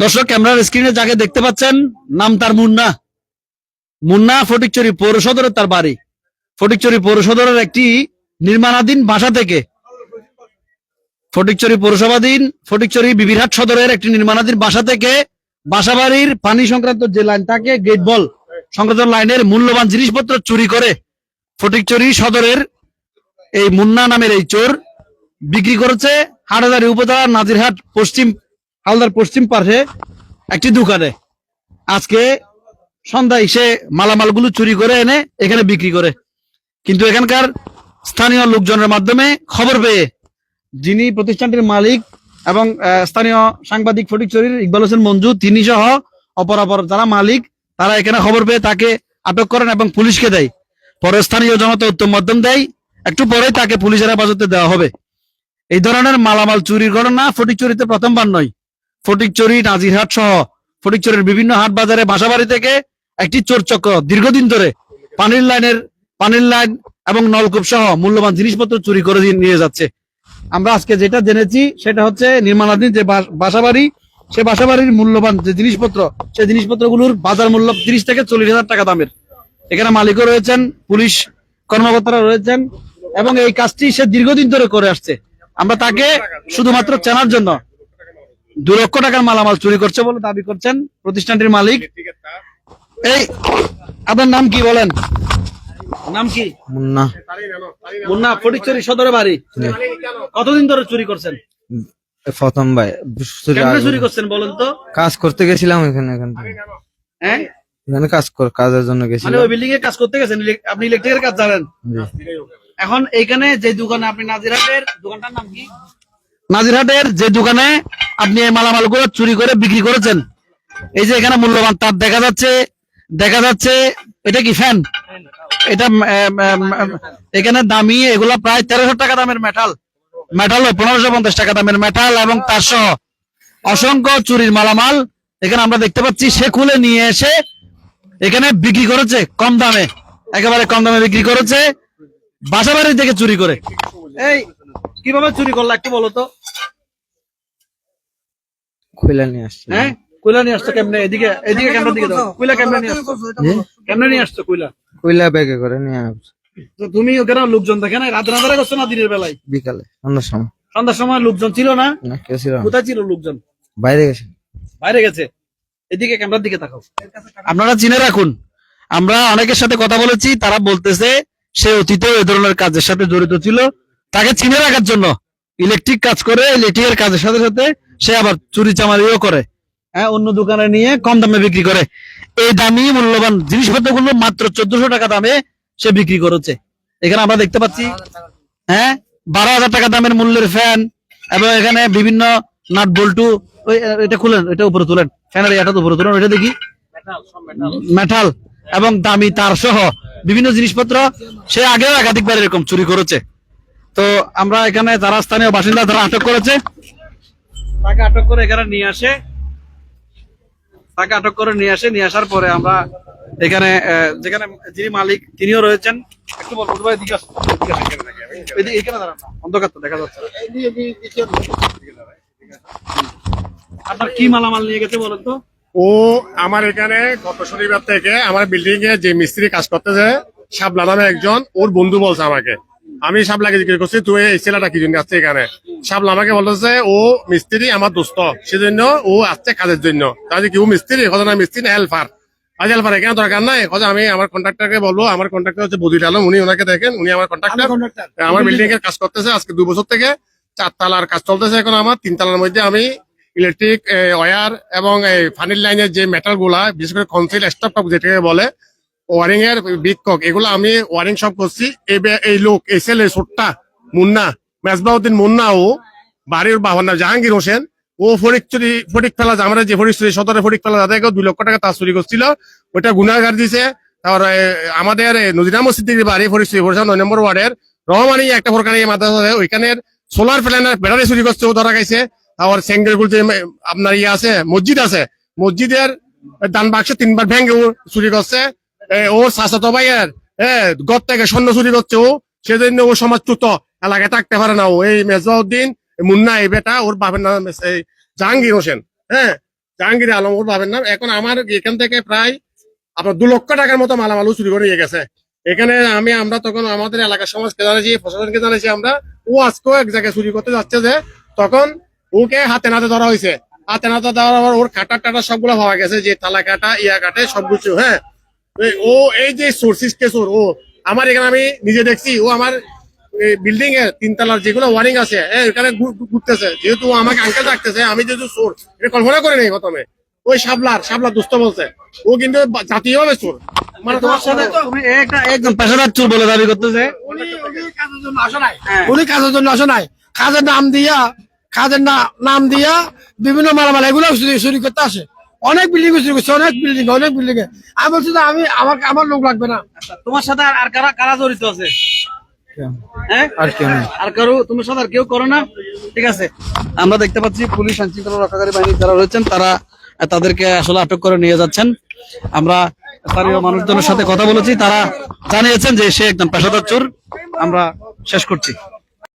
দর্শক ক্যামেরার স্ক্রিনে যাকে দেখতে পাচ্ছেন নাম তার মুন্না। মুন্না ফটিকছড়ি পৌর সদরের তার বাড়ি। ফটিকছড়ি পৌর সদরের একটি নির্মাণাধীন বাসা থেকে ফটিকছড়ি পৌরসভাধীন ফটিকছড়ি বিবিরহাট সদরের একটি নির্মাণাধীন বাসা থেকে বাসাবাড়ির পানি সংক্রান্ত যে লাইন থাকে গেট বল সংক্রান্ত লাইনের মূল্যবান জিনিসপত্র চুরি করে ফটিকছড়ি সদরের এই মুন্না নামের এই চোর বিক্রি করেছে হাটহাজারী উপজেলার নাজিরহাট পশ্চিম হালদার পশ্চিম পাশে একটি দোকানে। আজকে সন্ধ্যায় সে মালামালগুলো চুরি করে এনে এখানে বিক্রি করে, কিন্তু এখানকার স্থানীয় লোকজনের মাধ্যমে খবর পেয়ে যিনি প্রতিষ্ঠানটির মালিক এবং স্থানীয় সাংবাদিক ফটিকছড়ির ইকবাল হোসেন মঞ্জু, তিনি সহ অপরাপর যারা মালিক তারা এখানে খবর পেয়ে তাকে আটক করেন এবং পুলিশকে দেয়। পরে স্থানীয় জনতা উত্তম মধ্যম দেয়, একটু পরে তাকে পুলিশের হেফাজতে দেওয়া হবে। এই ধরনের মালামাল চুরির ঘটনা ফটিকছড়িতে প্রথমবার নয়। ফটিকছড়ি, নাজিরহাট সহ ফটিকছড়ির বিভিন্ন হাট বাজারে বাসাবাড়ি থেকে একটি চোর চক্র দীর্ঘদিন ধরে পানির লাইন এবং নলকূপ সহ মূল্যবান জিনিসপত্র চুরি করে নিয়ে যাচ্ছে। আমরা আজকে যেটা জেনেছি সেটা হচ্ছে নির্মাণাধীন যে বাসাবাড়ি, সে বাসাবাড়ির মূল্যবান যে জিনিসপত্র, সেই জিনিসপত্রগুলোর বাজার মূল্য 30 থেকে 40,000 টাকা দামের। এখানে মালিকও রয়েছেন, পুলিশ কর্মকর্তারা রয়েছেন এবং এই কাজটি সে দীর্ঘদিন ধরে করে আসছে। আমরা তাকে শুধুমাত্র চেনার জন্য 2 লক্ষ টাকার মালামাল চুরি করছে বলে দাবি করছেন প্রতিষ্ঠানটির মালিক। এই আপনার নাম কি বলেন? নাম কি? মুন্না। মুন্না ফটিকছড়ি সদরে বাড়ি। কতদিন ধরে চুরি করছেন? প্রথম ভাই কেমনে চুরি করছেন বলেন তো? কাজ করতে গেছিলাম এখানে হ্যাঁ, এখানে কাজের জন্য মানে গেছিলাম। ওই বিল্ডিং এ কাজ করতে গেছেন, আপনি ইলেকট্রিকের কাজ জানেন। এখন এইখানে যে দোকানে আপনি নাজিরহাটের দোকানটার নাম কি? নাজিরহাটের যে দোকানে আপনি এই মালামালগুলো চুরি করে বিক্রি করেছেন, এই যে এখানে মূল্যবান তার দেখা যাচ্ছে এটা কি ফ্যান? এটা এখানে দামি এগুলা প্রায় 1300 টাকা দামের মেটাল 1550 টাকা দামের মেটাল এবং তার সহ অসংখ্য চুরির মালামাল এখানে আমরা দেখতে পাচ্ছি। সে খুলে নিয়ে এসে এখানে বিক্রি করেছে কম দামে, একেবারে কম দামে বিক্রি করেছে বাসাবাড়ি থেকে চুরি করে। এই কিভাবে চুরি করলো একটু বলো তো? খুলে নিয়ে আসছে। হ্যাঁ, কয়লা নিয়ে আসছো কেমনে? এদিকে ক্যামেরার দিকে দাও। কয়লা কেমনে নিয়ে আসছো? কেমনে নিয়ে আসছো কয়লা ব্যাগে করে নিয়ে আসছে। তো তুমি ওখানে লোকজন দেখে না? রাত রাত করছো না দিনের বেলায়? বিকালে সন্ধ্যার সময় লোকজন ছিল না? কেউ ছিল না। কোথায় ছিল লোকজন? বাইরে গেছে। বাইরে গেছে। এদিকে ক্যামেরার দিকে তাকাও। আপনারা চিনে রাখুন, আমরা অনেকের সাথে কথা বলেছি, তারা বলতেছে সে অতীতে এই ধরনের কাজের সাথে জড়িত ছিল। তাকে চিনে রাখার জন্য ইলেকট্রিক কাজ করে, ইলেকট্রিকের কাজের সাথে সাথে সে আবার চুরি চামারিও করে। হ্যাঁ, অন্য দোকানে নিয়ে কম দামে বিক্রি করে। এই দামি মূল্যবান জিনিসপত্রগুলো মাত্র 1400 টাকা দামে সে বিক্রি করেছে। এখানে আমরা দেখতে পাচ্ছি 12,000 টাকা দামের মূল্যের ফ্যান এবং এখানে বিভিন্ন নাট বল্টু। এটা খুলেন, এটা উপরে তুলেন, ফ্যানের এটা উপরে তুলেন, এটা দেখি মেটাল এবং দামি তার সহ বিভিন্ন জিনিসপত্র সে আগেও একাধিকবার এরকম চুরি করেছে। তো আমরা এখানে যারা স্থানীয় বাসিন্দা তারা আটক করেছে, তাকে আটক করে এখানে নিয়ে আসে। নিয়ে আসার পরে আমরা এখানে যেখানে যিনি মালিক তিনিও রয়েছেন। একটু বলবো ভাই, এখানে দাঁড়ান না, অন্ধকার তো দেখা যাচ্ছে। আপনার কি মালামাল নিয়ে গেছে বলেন তো? ও আমার এখানে গত শনিবার থেকে আমার বিল্ডিং এ যে মিস্ত্রি কাজ করতেছে শাবলা নামে একজন, ওর বন্ধু বলছে আমাকে, আমি শাবলাকে জিজ্ঞেস করছি তুই এই ছেলেটা কি জন্য আসছে এখানে। শাবলা আমাকে বলতেছে ও মিস্ত্রি, আমার দোস্ত, সেজন্য ও আসছে কাজের জন্য। তাহলে কি ও মিস্ত্রি? কথা না মিস্ত্রি না, হেল্পার। আজ হেল্পার এখানে দরকার নাই। কথা আমি আমার কন্ট্রাক্টরকে বলবো, আমার কন্ট্রাক্টর হচ্ছে বদির আলম, উনি ওনাকে দেখেন, উনি আমার কন্ট্রাক্টর। আমার বিল্ডিং এর কাজ করতেছে আজকে 2 বছর থেকে। 4 তলার কাজ চলতেছে এখন আমার। 3 তলার মধ্যে আমি ইলেকট্রিক ওয়্যার এবং এই পানির লাইনের যে মেটাল গুলা, বিশেষ করে কনসিল স্টপ যেটাকে বলে, ওয়ারিং এর বিক্ষক, এগুলো আমি ওয়ারিং সব করছি। এই লোক, এই ছেলে ছোট্টা মুন্না, মেজবাউদ্দিন মুন্না, ও বাড়ির বাবার নাম জাহাঙ্গীর হোসেন। ও ফটিক ফেলা, আমরা যে ফটিকছড়ি সদরে ফটিক ফেলা যাতে 2 লক্ষ টাকা তার চুরি করছিল, ওইটা গুনাগার দিছে। তারপর আমাদের নজিরা মসজিদের বাড়ি ফটিকছড়ি 9 নম্বর ওয়ার্ডের রহমানি একটা সরকারি মাদ্রাসা, ওইখানের সোলার প্যানেলের ব্যাটারি চুরি করছে, ও ধরা গেছে। আবার সেঙ্গেলগুল যে আপনার আছে মসজিদ আছে, মসজিদের দান বাক্স 3বার ভেঙে ও চুরি করছে। ওর চাচাতো ভাইয়ের ঘর থেকে স্বর্ণ চুরি করছে ও, সেজন্য ও সমাজচ্যুত, এলাকায় থাকতে পারে না ও। এই মেজবাউদ্দিন মুন্না, এই বেটা, ওর বাপের নাম জাহাঙ্গীর হোসেন। জাহাঙ্গীর আলম ওর ভাবেন না। এখন আমার এখান থেকে প্রায় আপনার 2 লক্ষ টাকার মতো মালামাল চুরি করে নিয়ে গেছে। এখানে আমরা তখন আমাদের এলাকার সমাজকে জানাইছি, প্রশাসনকে জানাইছি আমরা। ও আজকেও এক জায়গায় চুরি করতে যাচ্ছে যে তখন ওকে হাতে নাতে ধরা হয়েছে। হাতে নাতে ধরার পর ওর কাটা টাটা সবগুলো পাওয়া গেছে, যে তালা কাটা ইয়া কাটে সবকিছু। হ্যাঁ, ও এই যে সোর্সিস কেসোর ও আমার এখানে আমি নিজে দেখছি, ও আমার বিল্ডিং এর 3 তলার যেগুলো ওয়ারিং আছে এখানে ঘুরতেছে। যেহেতু ও আমাকে আঙ্কেল ডাকতেছে, আমি যেহেতু চোর এটা কল্পনা করে নেই প্রথমে। ওই শাবলার দুস্থ বলছে, ও কিন্তু জাতীয় ভাবে চোর। মানে তোমার সাথে তুমি একদম পেশাদার চোর বলে দাবি করতেছে। উনি কাজের জন্য আসে নাই, উনি কাজের জন্য আসে নাই, কাজের নাম দিয়া বিভিন্ন মালামাল এগুলো চুরি করতে আসে। অনেক বিল্ডিং চুরি করছে, অনেক বিল্ডিং এ। আমি বলছি যে আমার লোক লাগবে না। তোমার সাথে আর কারা জড়িত আছে? হ্যাঁ, আর কেউ নেই। আর কারো তোমার সাথে আর কেউ করো না? ঠিক আছে, আমরা দেখতে পাচ্ছি পুলিশ আইন শৃঙ্খলা রক্ষাকারী বাহিনী যারা রয়েছেন তারা তাদেরকে আসলে আটক করে নিয়ে যাচ্ছেন। আমরা স্থানীয় মানুষজনের সাথে কথা বলেছি, তারা জানিয়েছেন যে সে একজন পেশাদার চোর। আমরা শেষ করছি।